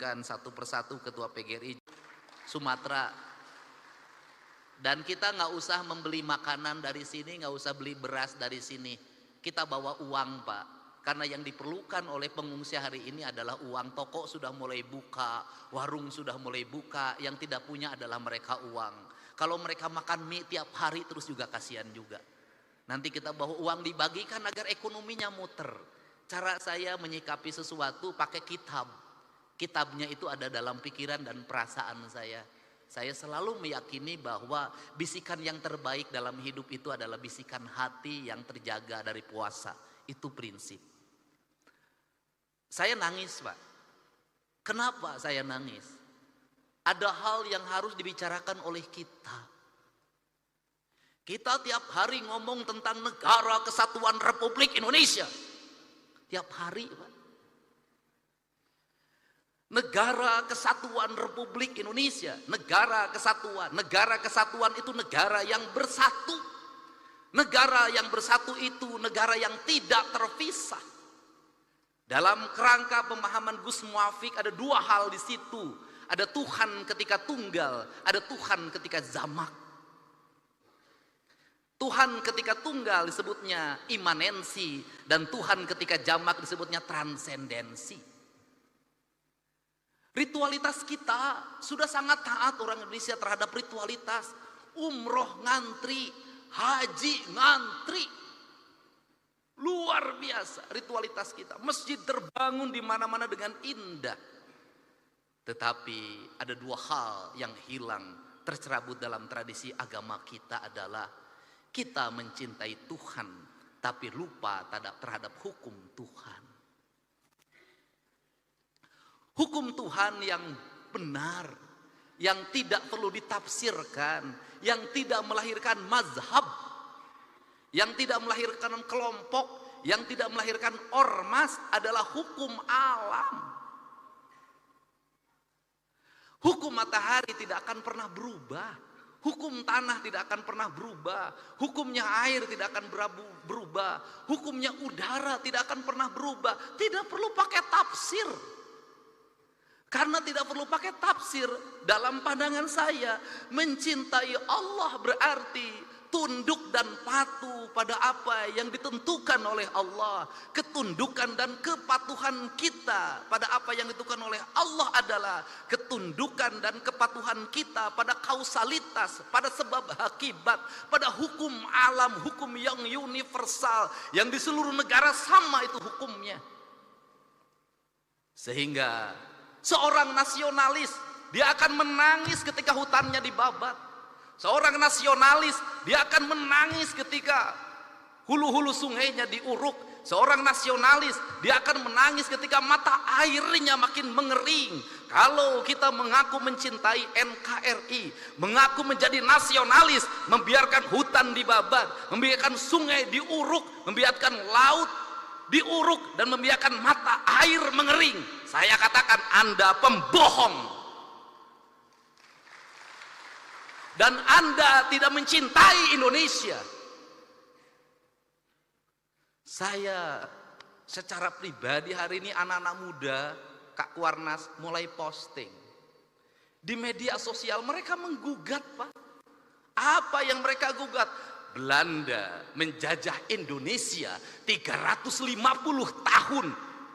menurunkan satu persatu ketua PGRI Sumatera. Dan kita nggak usah membeli makanan dari sini, nggak usah beli beras dari sini. Kita bawa uang, Pak. Karena yang diperlukan oleh pengungsi hari ini adalah uang. Toko sudah mulai buka, warung sudah mulai buka. Yang tidak punya adalah mereka uang. Kalau mereka makan mie tiap hari terus juga kasihan juga. Nanti kita bawa uang dibagikan agar ekonominya muter. Cara saya menyikapi sesuatu pakai kitab. Kitabnya itu ada dalam pikiran dan perasaan saya. Saya selalu meyakini bahwa bisikan yang terbaik dalam hidup itu adalah bisikan hati yang terjaga dari puasa. Itu prinsip. Saya nangis, Pak. Kenapa saya nangis? Ada hal yang harus dibicarakan oleh kita. Kita tiap hari ngomong tentang Negara Kesatuan Republik Indonesia. Tiap hari, Pak. Negara Kesatuan Republik Indonesia, negara kesatuan. Negara kesatuan itu negara yang bersatu. Negara yang bersatu itu negara yang tidak terpisah. Dalam kerangka pemahaman Gus Muafik ada dua hal di situ. Ada Tuhan ketika tunggal, ada Tuhan ketika jamak. Tuhan ketika tunggal disebutnya imanensi, dan Tuhan ketika jamak disebutnya transendensi. Ritualitas kita sudah sangat taat orang Indonesia terhadap ritualitas. Umroh ngantri, haji ngantri. Luar biasa ritualitas kita. Masjid terbangun di mana-mana dengan indah. Tetapi ada dua hal yang hilang tercerabut dalam tradisi agama kita adalah kita mencintai Tuhan tapi lupa terhadap hukum Tuhan. Hukum Tuhan yang benar, yang tidak perlu ditafsirkan, yang tidak melahirkan mazhab, yang tidak melahirkan kelompok, yang tidak melahirkan ormas adalah hukum alam. Hukum matahari tidak akan pernah berubah, hukum tanah tidak akan pernah berubah, hukumnya air tidak akan berubah, hukumnya udara tidak akan pernah berubah. Tidak perlu pakai tafsir. Karena tidak perlu pakai tafsir, dalam pandangan saya mencintai Allah berarti tunduk dan patuh pada apa yang ditentukan oleh Allah. Ketundukan dan kepatuhan kita pada apa yang ditentukan oleh Allah adalah ketundukan dan kepatuhan kita pada kausalitas, pada sebab akibat, pada hukum alam, hukum yang universal, yang di seluruh negara sama itu hukumnya. Sehingga seorang nasionalis, dia akan menangis ketika hutannya dibabat. Seorang nasionalis, dia akan menangis ketika hulu-hulu sungainya diuruk. Seorang nasionalis, dia akan menangis ketika mata airnya makin mengering. Kalau kita mengaku mencintai NKRI, mengaku menjadi nasionalis, membiarkan hutan dibabat, membiarkan sungai diuruk, membiarkan laut diuruk, dan membiarkan mata air mengering, saya katakan Anda pembohong. Dan Anda tidak mencintai Indonesia. Saya secara pribadi hari ini anak-anak muda, Kak Kuarnas mulai posting. Di media sosial mereka menggugat, Pak. Apa yang mereka gugat? Belanda menjajah Indonesia 350 tahun.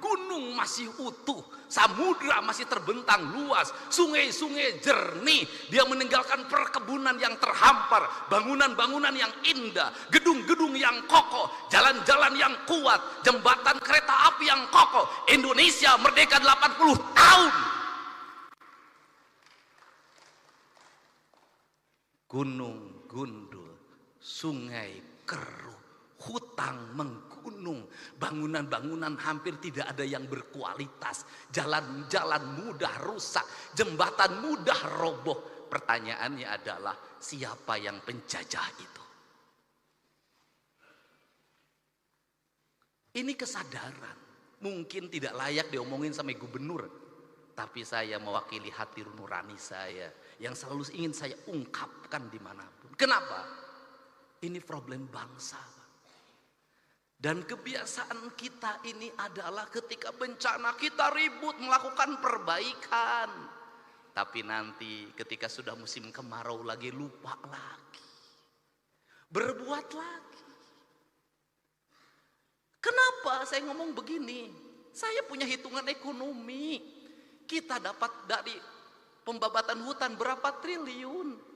Gunung masih utuh, samudra masih terbentang luas, sungai-sungai jernih. Dia meninggalkan perkebunan yang terhampar, bangunan-bangunan yang indah, gedung-gedung yang kokoh, jalan-jalan yang kuat, jembatan kereta api yang kokoh. Indonesia merdeka 80 tahun. Gunung gundul, sungai keruh, hutang menggunung, bangunan-bangunan hampir tidak ada yang berkualitas, jalan-jalan mudah rusak, jembatan mudah roboh. Pertanyaannya adalah siapa yang penjajah itu? Ini kesadaran, mungkin tidak layak diomongin sama gubernur, tapi saya mewakili hati nurani saya yang selalu ingin saya ungkapkan dimanapun. Kenapa? Ini problem bangsa. Dan kebiasaan kita ini adalah ketika bencana kita ribut melakukan perbaikan. Tapi nanti ketika sudah musim kemarau lagi lupa lagi. Berbuat lagi. Kenapa saya ngomong begini? Saya punya hitungan ekonomi. Kita dapat dari pembabatan hutan berapa triliun.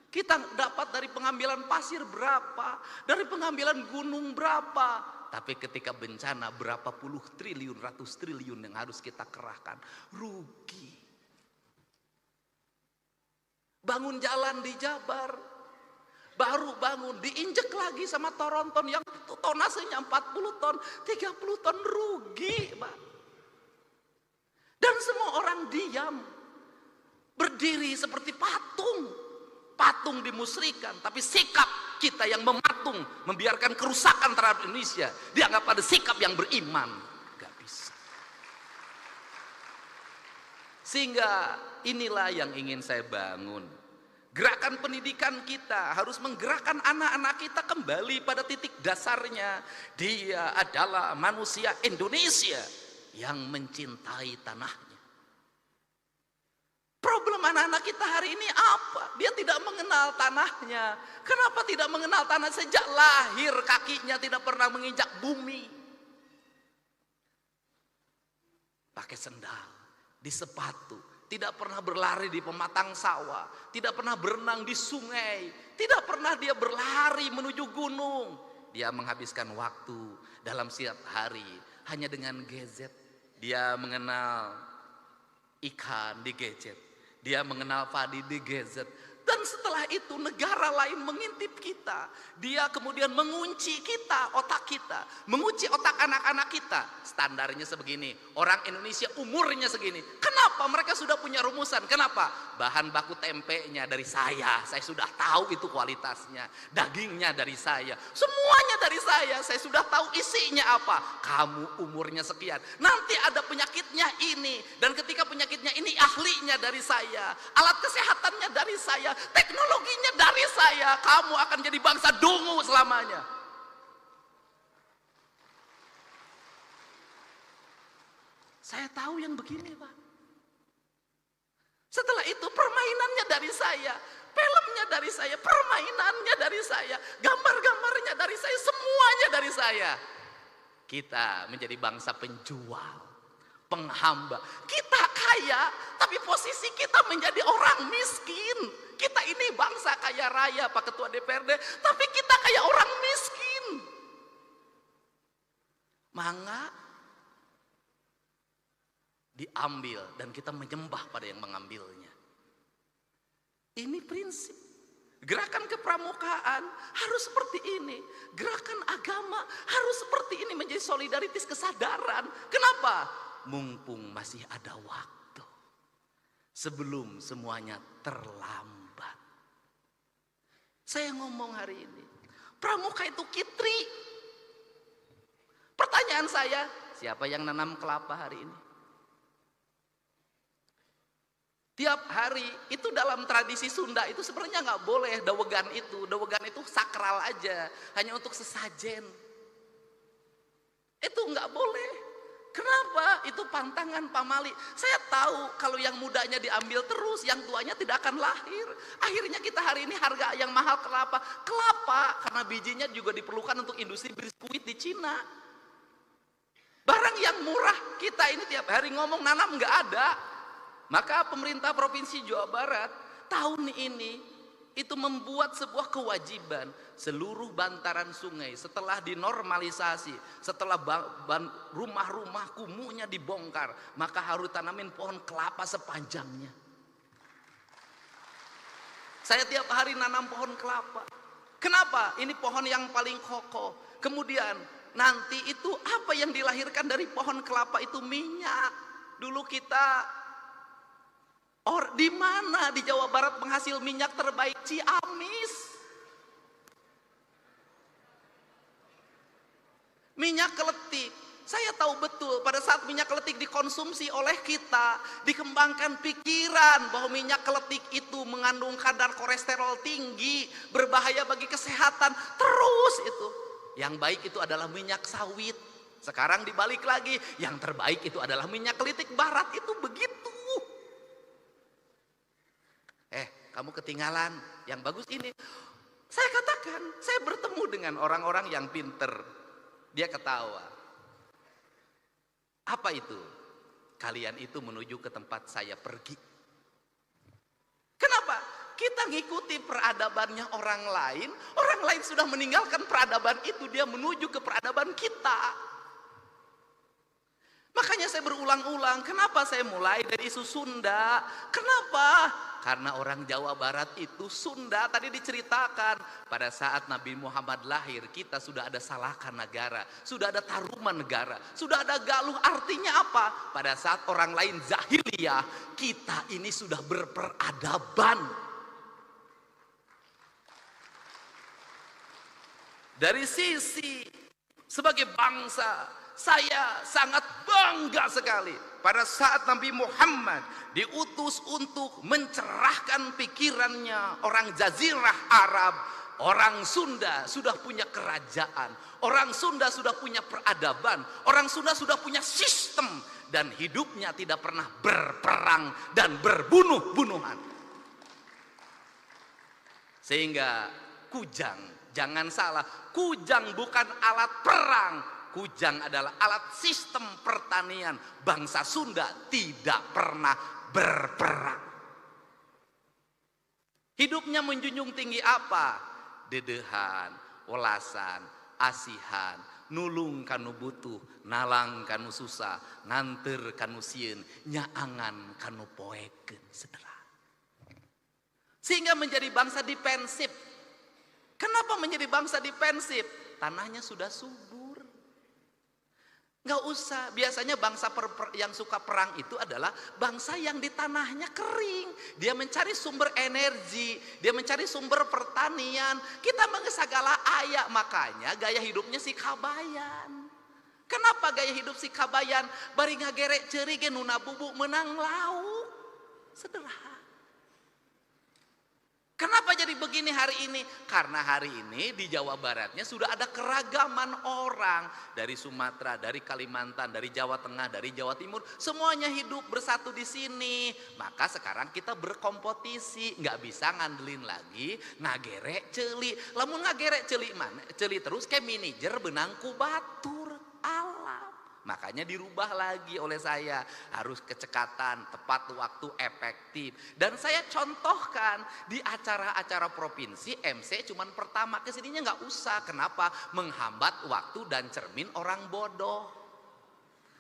Kita dapat dari pengambilan pasir berapa, dari pengambilan gunung berapa. Tapi ketika bencana berapa puluh triliun, ratus triliun yang harus kita kerahkan. Rugi. Bangun jalan di Jabar, baru bangun, diinjek lagi sama Toronton yang tonasenya 40 ton, 30 ton, rugi, Pak. Dan semua orang diam, berdiri seperti patung. Patung dimusrikan, tapi sikap kita yang mematung, membiarkan kerusakan terhadap Indonesia, dianggap ada sikap yang beriman. Gak bisa. Sehingga inilah yang ingin saya bangun. Gerakan pendidikan kita harus menggerakkan anak-anak kita kembali pada titik dasarnya. Dia adalah manusia Indonesia yang mencintai tanahnya. Problem anak-anak kita hari ini apa? Dia tidak mengenal tanahnya. Kenapa tidak mengenal tanah? Sejak lahir kakinya tidak pernah menginjak bumi. Pakai sendal, di sepatu, tidak pernah berlari di pematang sawah, tidak pernah berenang di sungai, tidak pernah dia berlari menuju gunung. Dia menghabiskan waktu dalam setiap hari hanya dengan gadget. Dia mengenal ikan di gadget. Dia mengenal padi di gadget. Dan setelah itu negara lain mengintip kita. Dia kemudian mengunci kita, otak kita. Mengunci otak anak-anak kita. Standarnya sebegini. Orang Indonesia umurnya segini. Kenapa? Mereka sudah punya rumusan. Kenapa? Bahan baku tempenya dari saya. Saya sudah tahu itu kualitasnya. Dagingnya dari saya. Semuanya dari saya. Saya sudah tahu isinya apa. Kamu umurnya sekian. Nanti ada penyakitnya ini. Dan ketika penyakitnya ini ahlinya dari saya. Alat kesehatannya dari saya. Teknologinya dari saya. Kamu akan jadi bangsa dungu selamanya. Saya tahu yang begini, Pak. Setelah itu permainannya dari saya, filmnya dari saya, permainannya dari saya, gambar-gambarnya dari saya, semuanya dari saya. Kita menjadi bangsa penjual, penghamba. Kita kaya, tapi posisi kita menjadi orang miskin. Kita ini bangsa kaya raya, Pak Ketua DPRD, tapi kita kayak orang miskin. Mangga diambil dan kita menyembah pada yang mengambilnya. Ini prinsip. Gerakan kepramukaan harus seperti ini. Gerakan agama harus seperti ini, menjadi solidaritas kesadaran. Kenapa? Mumpung masih ada waktu. Sebelum semuanya terlambat. Saya ngomong hari ini, pramuka itu kitri. Pertanyaan saya, siapa yang nanam kelapa hari ini? Tiap hari, itu dalam tradisi Sunda itu sebenarnya nggak boleh dawegan itu. Dawegan itu sakral aja, hanya untuk sesajen. Itu nggak boleh. Kenapa? Itu pantangan pamali. Saya tahu kalau yang mudanya diambil terus, yang tuanya tidak akan lahir. Akhirnya kita hari ini harga yang mahal kelapa. Kelapa karena bijinya juga diperlukan untuk industri biskuit di Cina. Barang yang murah kita ini tiap hari ngomong nanam nggak ada. Maka pemerintah Provinsi Jawa Barat tahun ini itu membuat sebuah kewajiban seluruh bantaran sungai setelah dinormalisasi, setelah rumah-rumah kumuhnya dibongkar, maka harus tanamin pohon kelapa sepanjangnya. Saya tiap hari nanam pohon kelapa. Kenapa? Ini pohon yang paling kokoh. Kemudian nanti itu apa yang dilahirkan dari pohon kelapa itu minyak. Dulu kita di mana di Jawa Barat penghasil minyak terbaik? Ciamis. Minyak keletik. Saya tahu betul pada saat minyak keletik dikonsumsi oleh kita, dikembangkan pikiran bahwa minyak keletik itu mengandung kadar kolesterol tinggi, berbahaya bagi kesehatan. Terus itu. Yang baik itu adalah minyak sawit. Sekarang dibalik lagi, yang terbaik itu adalah minyak kelitik barat. Itu begitu. Kamu ketinggalan. Yang bagus ini. Saya katakan, saya bertemu dengan orang-orang yang pinter. Dia ketawa. Apa itu? Kalian itu menuju ke tempat saya pergi. Kenapa? Kita ngikuti peradabannya orang lain sudah meninggalkan peradaban itu, dia menuju ke peradaban kita. Makanya saya berulang-ulang, kenapa saya mulai dari isu Sunda? Kenapa? Karena orang Jawa Barat itu Sunda, tadi diceritakan pada saat Nabi Muhammad lahir, kita sudah ada Salakan Negara, sudah ada Taruman Negara, sudah ada Galuh. Artinya apa? Pada saat orang lain jahiliyah, kita ini sudah berperadaban. Dari sisi sebagai bangsa, saya sangat bangga sekali pada saat Nabi Muhammad diutus untuk mencerahkan pikirannya orang Jazirah Arab. Orang Sunda sudah punya kerajaan, orang Sunda sudah punya peradaban, orang Sunda sudah punya sistem, dan hidupnya tidak pernah berperang dan berbunuh-bunuhan. Sehingga kujang, jangan salah, kujang bukan alat perang, kujang adalah alat sistem pertanian. Bangsa Sunda tidak pernah berperang. Hidupnya menjunjung tinggi apa? Dedehan, welasan, asihan, nulung kanu butuh, nalang kanu susah, nganter kanu sieun, nyaangan kanu poeken, saudara. Sehingga menjadi bangsa defensif. Kenapa menjadi bangsa defensif? Tanahnya sudah subur. Nggak usah, biasanya bangsa yang suka perang itu adalah bangsa yang di tanahnya kering. Dia mencari sumber energi, dia mencari sumber pertanian. Kita mengesagala ayak, makanya gaya hidupnya si Kabayan. Kenapa gaya hidup si Kabayan? Bari ngagerek ceuri ge nuna bubuk menang lauk. Sederhana. Kenapa jadi begini hari ini? Karena hari ini di Jawa Baratnya sudah ada keragaman orang. Dari Sumatera, dari Kalimantan, dari Jawa Tengah, dari Jawa Timur. Semuanya hidup bersatu di sini. Maka sekarang kita berkompetisi. Nggak bisa ngandelin lagi ngagerek celi. Lamun ngagerek celi mana? Celi terus kayak manajer benang kubatur alam. Makanya dirubah lagi oleh saya, harus kecekatan, tepat waktu, efektif. Dan saya contohkan di acara-acara provinsi, MC cuman pertama, kesininya nggak usah. Kenapa? Menghambat waktu dan cermin orang bodoh.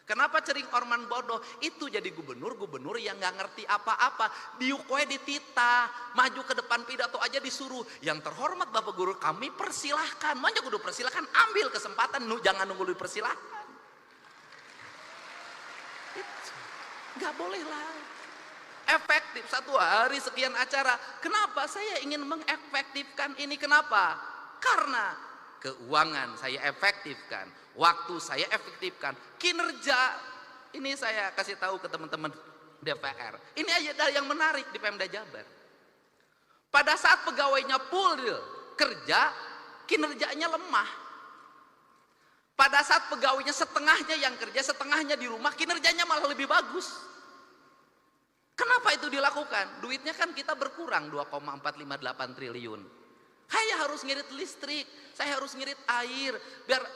Kenapa cering orman bodoh? Itu jadi gubernur yang nggak ngerti apa-apa. Diukoe ditita, maju ke depan pidato aja disuruh. Yang terhormat Bapak Guru kami persilahkan, manja kudu persilahkan, ambil kesempatan, jangan nunggu dipersilahkan. Nggak boleh lah. Efektif, satu hari sekian acara. Kenapa? Saya ingin mengefektifkan ini. Kenapa? Karena keuangan saya efektifkan, waktu saya efektifkan, kinerja. Ini saya kasih tahu ke teman-teman DPR. Ini aja yang menarik di Pemda Jabar. Pada saat pegawainya full kerja, kinerjanya lemah. Pada saat pegawainya setengahnya yang kerja, setengahnya di rumah, kinerjanya malah lebih bagus. Kenapa itu dilakukan? Duitnya kan kita berkurang 2,458 triliun. Saya harus ngirit listrik, saya harus ngirit air,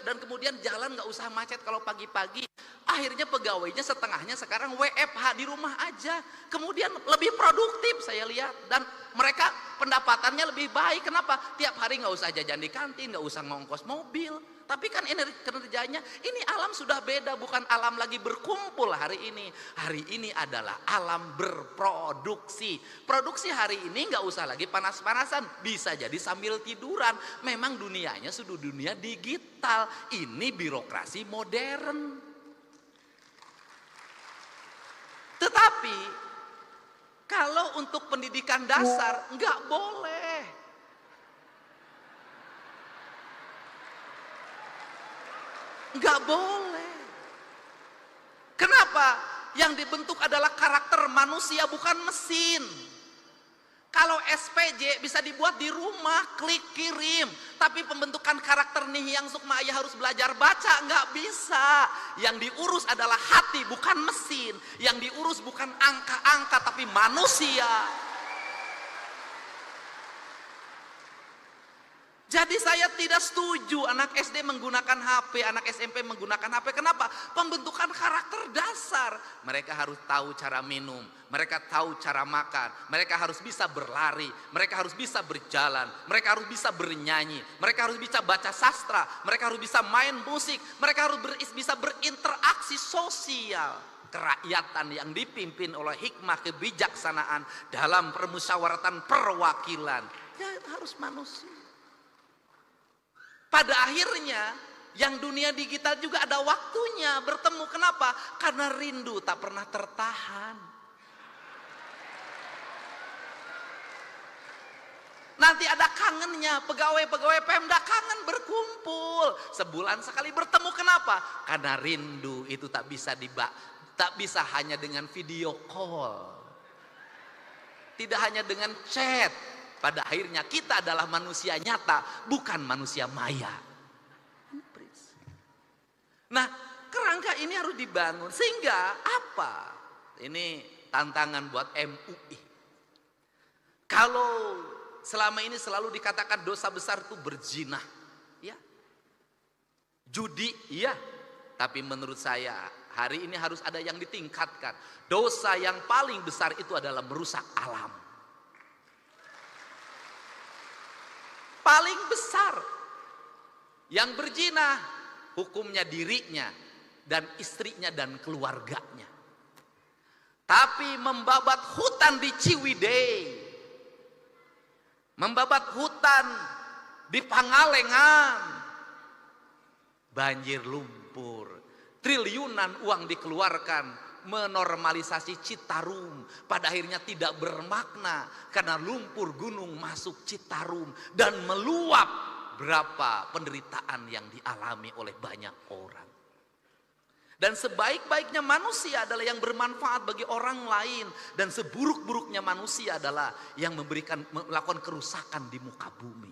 dan kemudian jalan nggak usah macet kalau pagi-pagi. Akhirnya pegawainya setengahnya sekarang WFH di rumah aja. Kemudian lebih produktif saya lihat, dan mereka pendapatannya lebih baik. Kenapa? Tiap hari nggak usah jajan di kantin, nggak usah ngongkos mobil. Tapi kan kinerjanya, ini alam sudah beda, bukan alam lagi berkumpul hari ini. Hari ini adalah alam berproduksi. Produksi hari ini nggak usah lagi panas-panasan, bisa jadi sambil tiduran. Memang dunianya sudah dunia digital, ini birokrasi modern. Tetapi kalau untuk pendidikan dasar nggak boleh. Nggak boleh. Kenapa? Yang dibentuk adalah karakter manusia, bukan mesin. Kalau SPJ bisa dibuat di rumah, klik kirim. Tapi pembentukan karakter nih yang Sukma Ayah harus belajar baca, nggak bisa. Yang diurus adalah hati, bukan mesin. Yang diurus bukan angka-angka, tapi manusia. Jadi saya tidak setuju anak SD menggunakan HP, anak SMP menggunakan HP. Kenapa? Pembentukan karakter dasar. Mereka harus tahu cara minum, mereka tahu cara makan, mereka harus bisa berlari, mereka harus bisa berjalan, mereka harus bisa bernyanyi, mereka harus bisa baca sastra, mereka harus bisa main musik, mereka harus bisa berinteraksi sosial. Kerakyatan yang dipimpin oleh hikmah kebijaksanaan dalam permusyawaratan perwakilan. Ya harus manusia. Pada akhirnya yang dunia digital juga ada waktunya bertemu. Kenapa? Karena rindu tak pernah tertahan. Nanti ada kangennya, pegawai-pegawai Pemda kangen berkumpul. Sebulan sekali bertemu. Kenapa? Karena rindu itu tak bisa hanya dengan video call. Tidak hanya dengan chat. Pada akhirnya kita adalah manusia nyata, bukan manusia maya. Nah, kerangka ini harus dibangun. Sehingga apa? Ini tantangan buat MUI. Kalau selama ini selalu dikatakan dosa besar itu berzina, ya. Judi, iya. Tapi menurut saya hari ini harus ada yang ditingkatkan. Dosa yang paling besar itu adalah merusak alam. Paling besar yang berzina hukumnya dirinya dan istrinya dan keluarganya. Tapi membabat hutan di Ciwidey, membabat hutan di Pangalengan, banjir lumpur, triliunan uang dikeluarkan menormalisasi Citarum, pada akhirnya tidak bermakna karena lumpur gunung masuk Citarum dan meluap. Berapa penderitaan yang dialami oleh banyak orang. Dan sebaik-baiknya manusia adalah yang bermanfaat bagi orang lain, dan seburuk-buruknya manusia adalah yang melakukan kerusakan di muka bumi.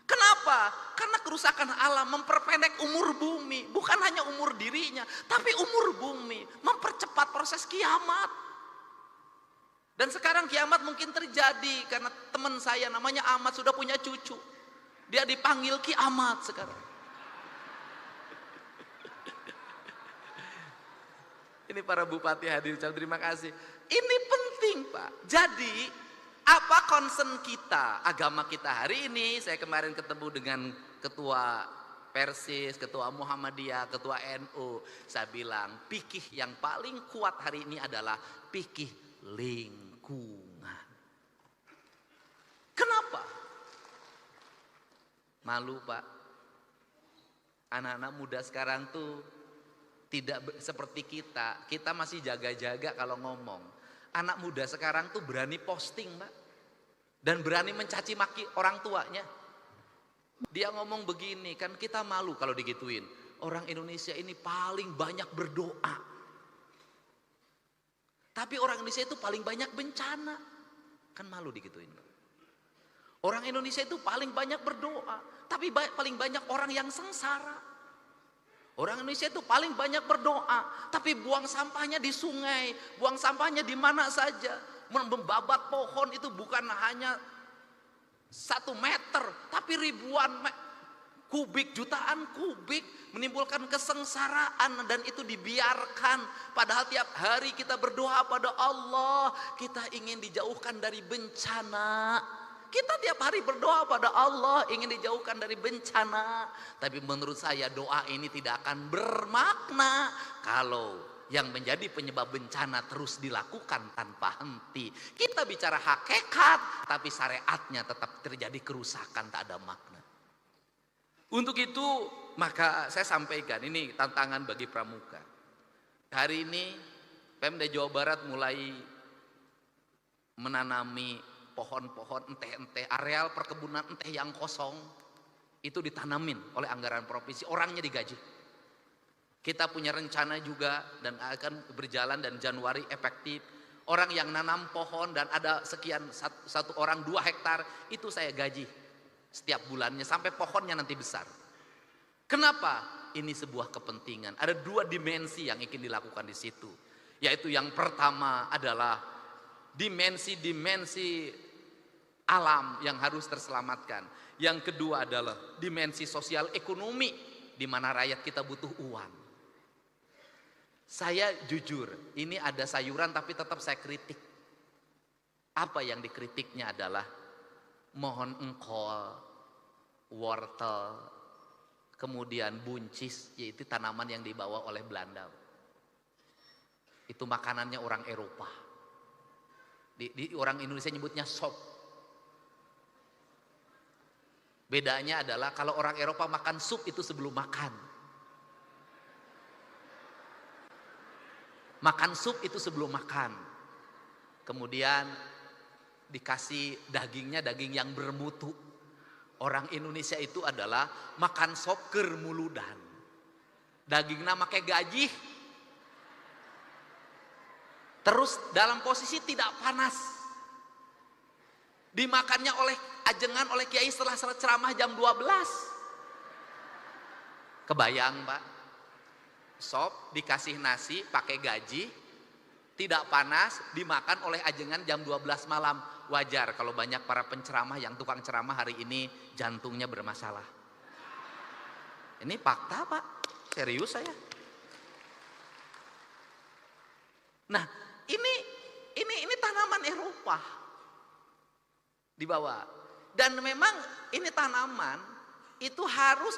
Kenapa? Karena kerusakan alam memperpendek umur bumi. Bukan hanya umur dirinya, tapi umur bumi. Mempercepat proses kiamat. Dan sekarang kiamat mungkin terjadi karena teman saya namanya Ahmad sudah punya cucu. Dia dipanggil kiamat sekarang. Ini para bupati hadir, terima kasih. Ini penting Pak. Jadi apa concern kita, agama kita hari ini? Saya kemarin ketemu dengan ketua Persis, ketua Muhammadiyah, ketua NU. Saya bilang fikih yang paling kuat hari ini adalah fikih lingkungan. Kenapa? Malu Pak. Anak-anak muda sekarang tuh tidak seperti kita. Kita masih jaga-jaga kalau ngomong. Anak muda sekarang tuh berani posting Pak. Dan berani mencaci maki orang tuanya. Dia ngomong begini, kan kita malu kalau digituin. Orang Indonesia ini paling banyak berdoa. Tapi orang Indonesia itu paling banyak bencana. Kan malu digituin. Orang Indonesia itu paling banyak berdoa. Tapi paling banyak orang yang sengsara. Orang Indonesia itu paling banyak berdoa. Tapi buang sampahnya di sungai. Buang sampahnya di mana saja. Membabat pohon itu bukan hanya 1 meter, tapi ribuan kubik, jutaan kubik, menimbulkan kesengsaraan, dan itu dibiarkan. Padahal tiap hari kita berdoa pada Allah, kita ingin dijauhkan dari bencana. Kita tiap hari berdoa pada Allah ingin dijauhkan dari bencana. Tapi menurut saya doa ini tidak akan bermakna kalau yang menjadi penyebab bencana terus dilakukan tanpa henti. Kita bicara hakikat, tapi syariatnya tetap terjadi kerusakan, tak ada makna. Untuk itu maka saya sampaikan, ini tantangan bagi pramuka. Hari ini Pemda Jawa Barat mulai menanami pohon-pohon enteh-enteh, areal perkebunan enteh yang kosong, itu ditanamin oleh anggaran provinsi, orangnya digaji. Kita punya rencana juga dan akan berjalan, dan Januari efektif. Orang yang nanam pohon dan ada sekian satu orang 2 hektar, itu saya gaji setiap bulannya sampai pohonnya nanti besar. Kenapa? Ini sebuah kepentingan. Ada 2 dimensi yang ingin dilakukan di situ. Yaitu yang pertama adalah dimensi alam yang harus terselamatkan. Yang kedua adalah dimensi sosial ekonomi, di mana rakyat kita butuh uang. Saya jujur, ini ada sayuran tapi tetap saya kritik. Apa yang dikritiknya adalah mohon engkol, wortel, kemudian buncis, yaitu tanaman yang dibawa oleh Belanda. Itu makanannya orang Eropa. Di orang Indonesia nyebutnya sop. Bedanya adalah kalau orang Eropa makan sup itu sebelum makan. Makan sup itu sebelum makan. Kemudian dikasih dagingnya daging yang bermutu. Orang Indonesia itu adalah makan sop keur muludan. Dagingnya make gaji. Terus dalam posisi tidak panas. Dimakannya oleh ajengan oleh kiai setelah ceramah jam 12. Kebayang, Pak? Sop dikasih nasi pakai gaji, tidak panas, dimakan oleh ajengan jam 12 malam. Wajar kalau banyak para penceramah yang tukang ceramah hari ini jantungnya bermasalah. Ini fakta, Pak. Serius saya. Nah, ini tanaman Eropa dibawa. Dan memang ini tanaman itu harus